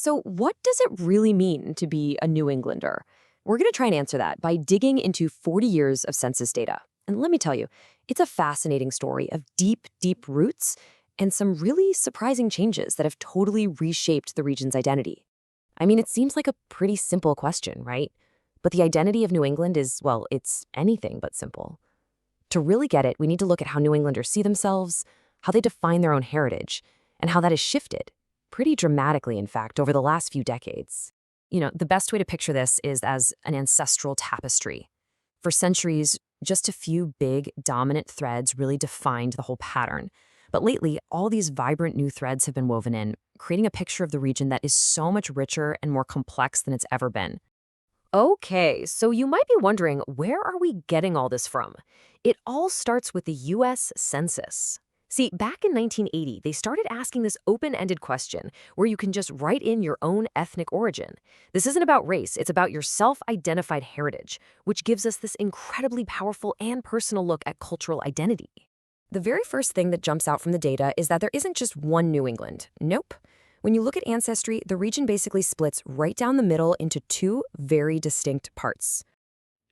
So, what does it really mean to be a New Englander? We're going to try and answer that by digging into 40 years of census data. And let me tell you, it's a fascinating story of deep, deep roots and some really surprising changes that have totally reshaped the region's identity. I mean, it seems like a pretty simple question, right? But the identity of New England is, well, it's anything but simple. To really get it, we need to look at how New Englanders see themselves, how they define their own heritage, and how that has shifted, pretty dramatically, in fact, over the last few decades. The best way to picture this is as an ancestral tapestry. For centuries, just a few big, dominant threads really defined the whole pattern. But lately, all these vibrant new threads have been woven in, creating a picture of the region that is so much richer and more complex than it's ever been. Okay, so you might be wondering, where are we getting all this from? It all starts with the U.S. Census. See, back in 1980, they started asking this open-ended question where you can just write in your own ethnic origin. This isn't about race, it's about your self-identified heritage, which gives us this incredibly powerful and personal look at cultural identity. The very first thing that jumps out from the data is that there isn't just one New England. Nope. When you look at Ancestry, the region basically splits right down the middle into two very distinct parts.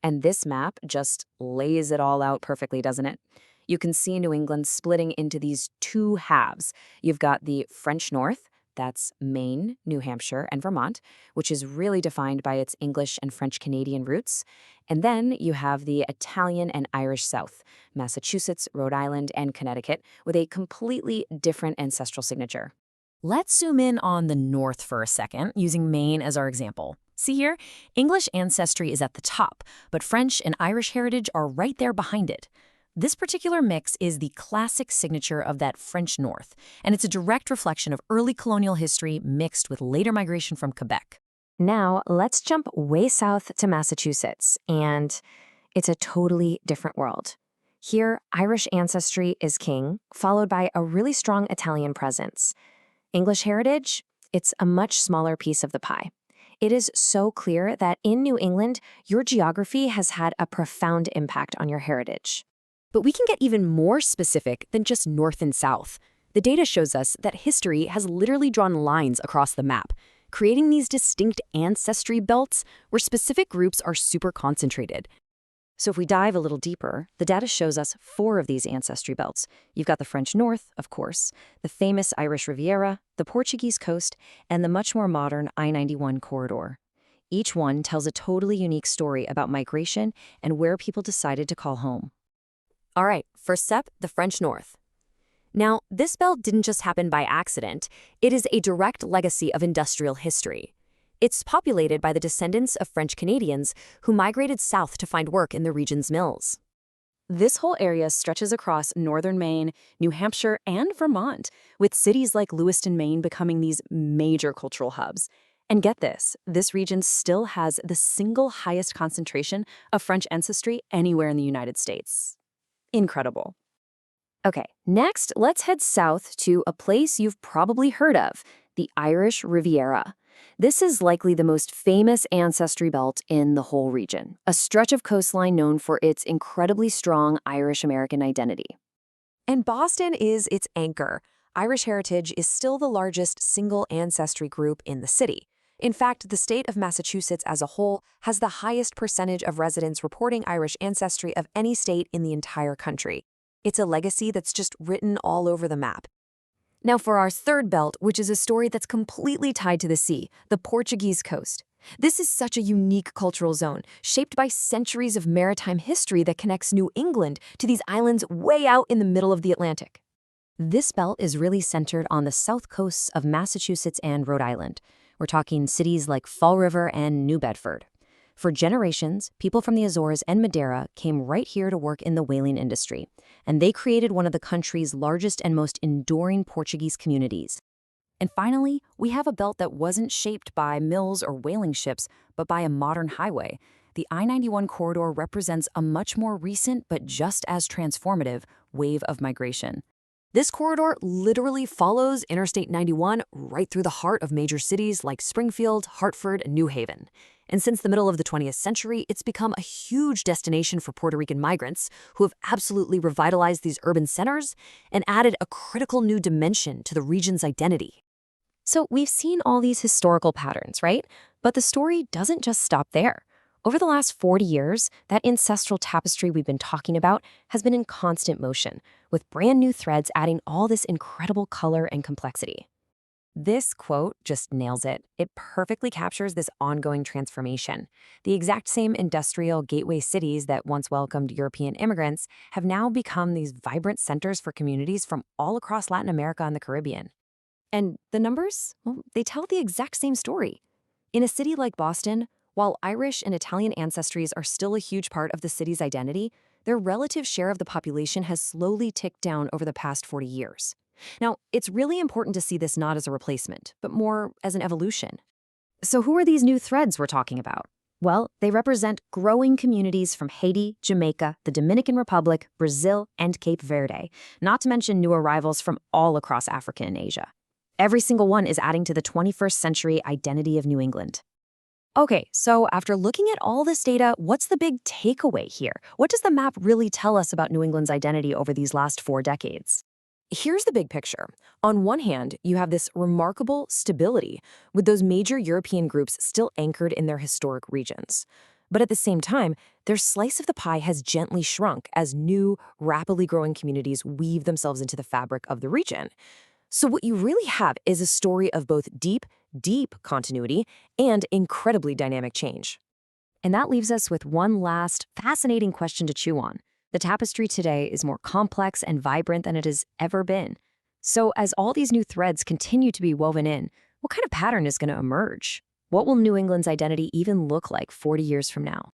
And this map just lays it all out perfectly, doesn't it? You can see New England splitting into these two halves. You've got the French North, that's Maine, New Hampshire, and Vermont, which is really defined by its English and French Canadian roots. And then you have the Italian and Irish South, Massachusetts, Rhode Island, and Connecticut, with a completely different ancestral signature. Let's zoom in on the North for a second, using Maine as our example. See here? English ancestry is at the top, but French and Irish heritage are right there behind it. This particular mix is the classic signature of that French North, and it's a direct reflection of early colonial history mixed with later migration from Quebec. Now, let's jump way south to Massachusetts, and it's a totally different world. Here, Irish ancestry is king, followed by a really strong Italian presence. English heritage, it's a much smaller piece of the pie. It is so clear that in New England, your geography has had a profound impact on your heritage. But we can get even more specific than just north and south. The data shows us that history has literally drawn lines across the map, creating these distinct ancestry belts where specific groups are super concentrated. So if we dive a little deeper, the data shows us 4 of these ancestry belts. You've got the French North, of course, the famous Irish Riviera, the Portuguese coast, and the much more modern I-91 corridor. Each one tells a totally unique story about migration and where people decided to call home. All right, first up, the French North. Now, this belt didn't just happen by accident. It is a direct legacy of industrial history. It's populated by the descendants of French Canadians who migrated south to find work in the region's mills. This whole area stretches across northern Maine, New Hampshire, and Vermont, with cities like Lewiston, Maine becoming these major cultural hubs. And get this region still has the single highest concentration of French ancestry anywhere in the United States. Incredible. Okay, next, let's head south to a place you've probably heard of, the Irish Riviera. This is likely the most famous ancestry belt in the whole region, a stretch of coastline known for its incredibly strong Irish-American identity. And Boston is its anchor. Irish heritage is still the largest single ancestry group in the city. In fact, the state of Massachusetts as a whole has the highest percentage of residents reporting Irish ancestry of any state in the entire country. It's a legacy that's just written all over the map. Now for our third belt, which is a story that's completely tied to the sea, the Portuguese coast. This is such a unique cultural zone, shaped by centuries of maritime history that connects New England to these islands way out in the middle of the Atlantic. This belt is really centered on the south coasts of Massachusetts and Rhode Island. We're talking cities like Fall River and New Bedford. For generations, people from the Azores and Madeira came right here to work in the whaling industry, and they created one of the country's largest and most enduring Portuguese communities. And finally, we have a belt that wasn't shaped by mills or whaling ships, but by a modern highway. The I-91 corridor represents a much more recent but just as transformative wave of migration. This corridor literally follows Interstate 91 right through the heart of major cities like Springfield, Hartford, and New Haven. And since the middle of the 20th century, it's become a huge destination for Puerto Rican migrants who have absolutely revitalized these urban centers and added a critical new dimension to the region's identity. So we've seen all these historical patterns, right? But the story doesn't just stop there. Over the last 40 years, that ancestral tapestry we've been talking about has been in constant motion, with brand new threads adding all this incredible color and complexity. This quote just nails it. It perfectly captures this ongoing transformation. The exact same industrial gateway cities that once welcomed European immigrants have now become these vibrant centers for communities from all across Latin America and the Caribbean. And the numbers, well, they tell the exact same story. In a city like Boston, while Irish and Italian ancestries are still a huge part of the city's identity, their relative share of the population has slowly ticked down over the past 40 years. Now, it's really important to see this not as a replacement, but more as an evolution. So who are these new threads we're talking about? Well, they represent growing communities from Haiti, Jamaica, the Dominican Republic, Brazil, and Cape Verde, not to mention new arrivals from all across Africa and Asia. Every single one is adding to the 21st century identity of New England. Okay, so after looking at all this data, what's the big takeaway here? What does the map really tell us about New England's identity over these last 4 decades? Here's the big picture. On one hand, you have this remarkable stability, with those major European groups still anchored in their historic regions. But at the same time, their slice of the pie has gently shrunk as new, rapidly growing communities weave themselves into the fabric of the region. So what you really have is a story of both deep continuity and incredibly dynamic change. And that leaves us with one last fascinating question to chew on. The tapestry today is more complex and vibrant than it has ever been. So as all these new threads continue to be woven in, what kind of pattern is going to emerge? What will New England's identity even look like 40 years from now?